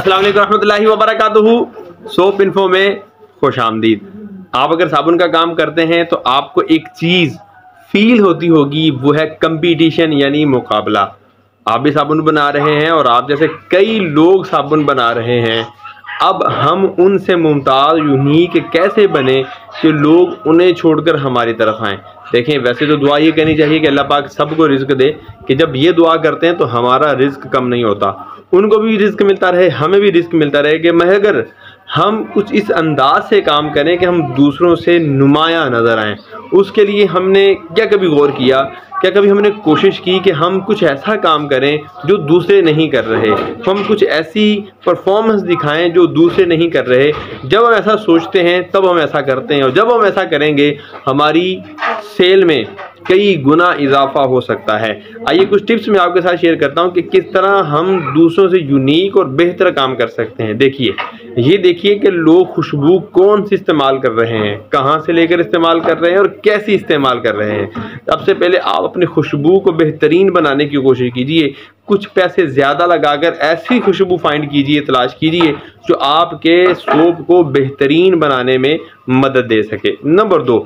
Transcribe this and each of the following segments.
अस्सलाम वालेकुम रहमतुल्लाहि व बरकातुहू। सोप इन्फो में खुश आमदीद। आप अगर साबुन का काम करते हैं तो आपको एक चीज़ फील होती होगी, वो है कंपटीशन यानी मुकाबला। आप भी साबुन बना रहे हैं और आप जैसे कई लोग साबुन बना रहे हैं। अब हम उनसे मुमताज़ यूनिक कैसे बने कि लोग उन्हें छोड़कर हमारी तरफ आएँ। देखें, वैसे तो दुआ ये कहनी चाहिए कि अल्लाह पाक सबको रिज़्क दे, कि जब ये दुआ करते हैं तो हमारा रिज़्क कम नहीं होता, उनको भी रिज़्क मिलता रहे, हमें भी रिज़्क मिलता रहे। कि मगर हम कुछ इस अंदाज से काम करें कि हम दूसरों से नुमायाँ नज़र आएँ। उसके लिए हमने क्या कभी गौर किया, क्या कभी हमने कोशिश की कि हम कुछ ऐसा काम करें जो दूसरे नहीं कर रहे, हम कुछ ऐसी परफॉर्मेंस दिखाएं जो दूसरे नहीं कर रहे। जब हम ऐसा सोचते हैं तब हम ऐसा करते हैं, और जब हम ऐसा करेंगे हमारी सेल में कई गुना इजाफा हो सकता है। आइए कुछ टिप्स मैं आपके साथ शेयर करता हूं कि किस तरह हम दूसरों से यूनिक और बेहतर काम कर सकते हैं। देखिए कि लोग खुशबू कौन सी इस्तेमाल कर रहे हैं, कहां से लेकर इस्तेमाल कर रहे हैं और कैसे इस्तेमाल कर रहे हैं। सबसे पहले आप अपनी खुशबू को बेहतरीन बनाने की कोशिश कीजिए। कुछ पैसे ज़्यादा लगाकर ऐसी खुशबू फाइंड कीजिए, तलाश कीजिए जो आपके सोप को बेहतरीन बनाने में मदद दे सके। नंबर 2,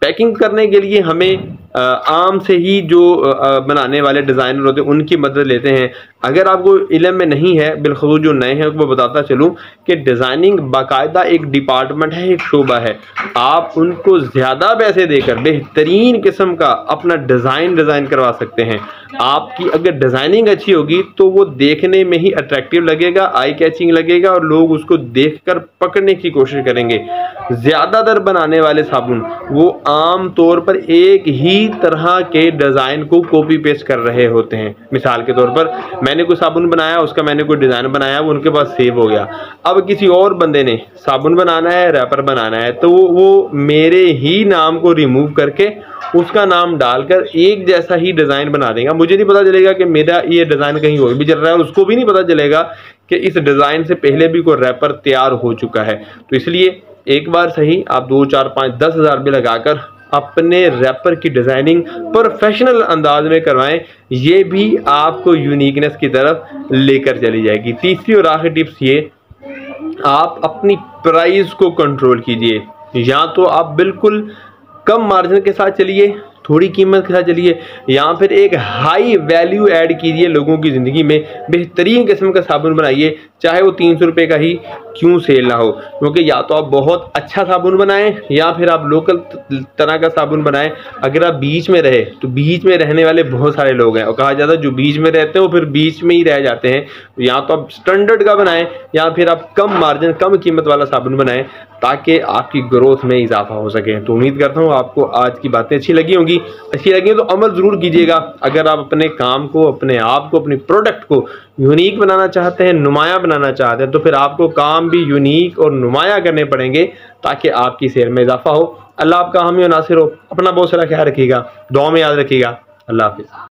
पैकिंग करने के लिए हमें आम से ही जो बनाने वाले डिज़ाइनर होते हैं उनकी मदद लेते हैं। अगर आपको इल्म में नहीं है, बिलखुसूस जो नए हैं उनको बताता चलूँ कि डिज़ाइनिंग बाकायदा एक डिपार्टमेंट है, एक शोबा है। आप उनको ज़्यादा पैसे देकर बेहतरीन किस्म का अपना डिज़ाइन करवा सकते हैं। आपकी अगर डिज़ाइनिंग अच्छी होगी तो वो देखने में ही अट्रैक्टिव लगेगा, आई कैचिंग लगेगा और लोग उसको देखकर पकड़ने की कोशिश करेंगे। ज़्यादातर बनाने वाले साबुन वो आम तौर पर एक ही तरह के डिज़ाइन को कॉपी पेस्ट कर रहे होते हैं। मिसाल के तौर पर मैंने कोई साबुन बनाया, उसका मैंने कोई डिज़ाइन बनाया, वो उनके पास सेव हो गया। अब किसी और बंदे ने साबुन बनाना है, रैपर बनाना है, तो वो मेरे ही नाम को रिमूव करके उसका नाम डालकर एक जैसा ही डिज़ाइन बना देगा। मुझे नहीं पता चलेगा कि मेरा ये डिज़ाइन कहीं और भी चल रहा है, और उसको भी नहीं पता चलेगा कि इस डिज़ाइन से पहले भी कोई रैपर तैयार हो चुका है। तो इसलिए एक बार सही आप 2, 4, 5, 10 हज़ार भी लगाकर अपने रैपर की डिज़ाइनिंग प्रोफेशनल अंदाज में करवाएं। ये भी आपको यूनिकनेस की तरफ लेकर चली जाएगी। तीसरी और आखिरी टिप्स ये, आप अपनी प्राइस को कंट्रोल कीजिए। या तो आप बिल्कुल कम मार्जिन के साथ चलिए, थोड़ी कीमत के साथ चलिए, या फिर एक हाई वैल्यू ऐड कीजिए लोगों की ज़िंदगी में। बेहतरीन किस्म का साबुन बनाइए, चाहे वो 300 रुपये का ही क्यों सेल ना हो। क्योंकि या तो आप बहुत अच्छा साबुन बनाएं या फिर आप लोकल तरह का साबुन बनाएं। अगर आप बीच में रहे तो बीच में रहने वाले बहुत सारे लोग हैं, और कहा जाता है जो बीच में रहते हैं वो फिर बीच में ही रह जाते हैं। या तो आप स्टैंडर्ड का बनाएं या फिर आप कम मार्जिन कम कीमत वाला साबुन बनाएं, ताकि आपकी ग्रोथ में इजाफा हो सके। तो उम्मीद करता हूँ आपको आज की बातें अच्छी लगी होंगी। अच्छी लगी तो अमल ज़रूर कीजिएगा। अगर आप अपने काम को, अपने आप को, अपनी प्रोडक्ट को यूनिक बनाना चाहते हैं, नुमाया बनाना चाहते हैं, तो फिर आपको काम भी यूनिक और नुमाया करने पड़ेंगे ताकि आपकी सेल में इजाफा हो। अल्लाह आपका हामी और नासिर हो। अपना बहुत सारा ख्याल रखिएगा, दुआ में याद रखिएगा। अल्लाह हाफिज़।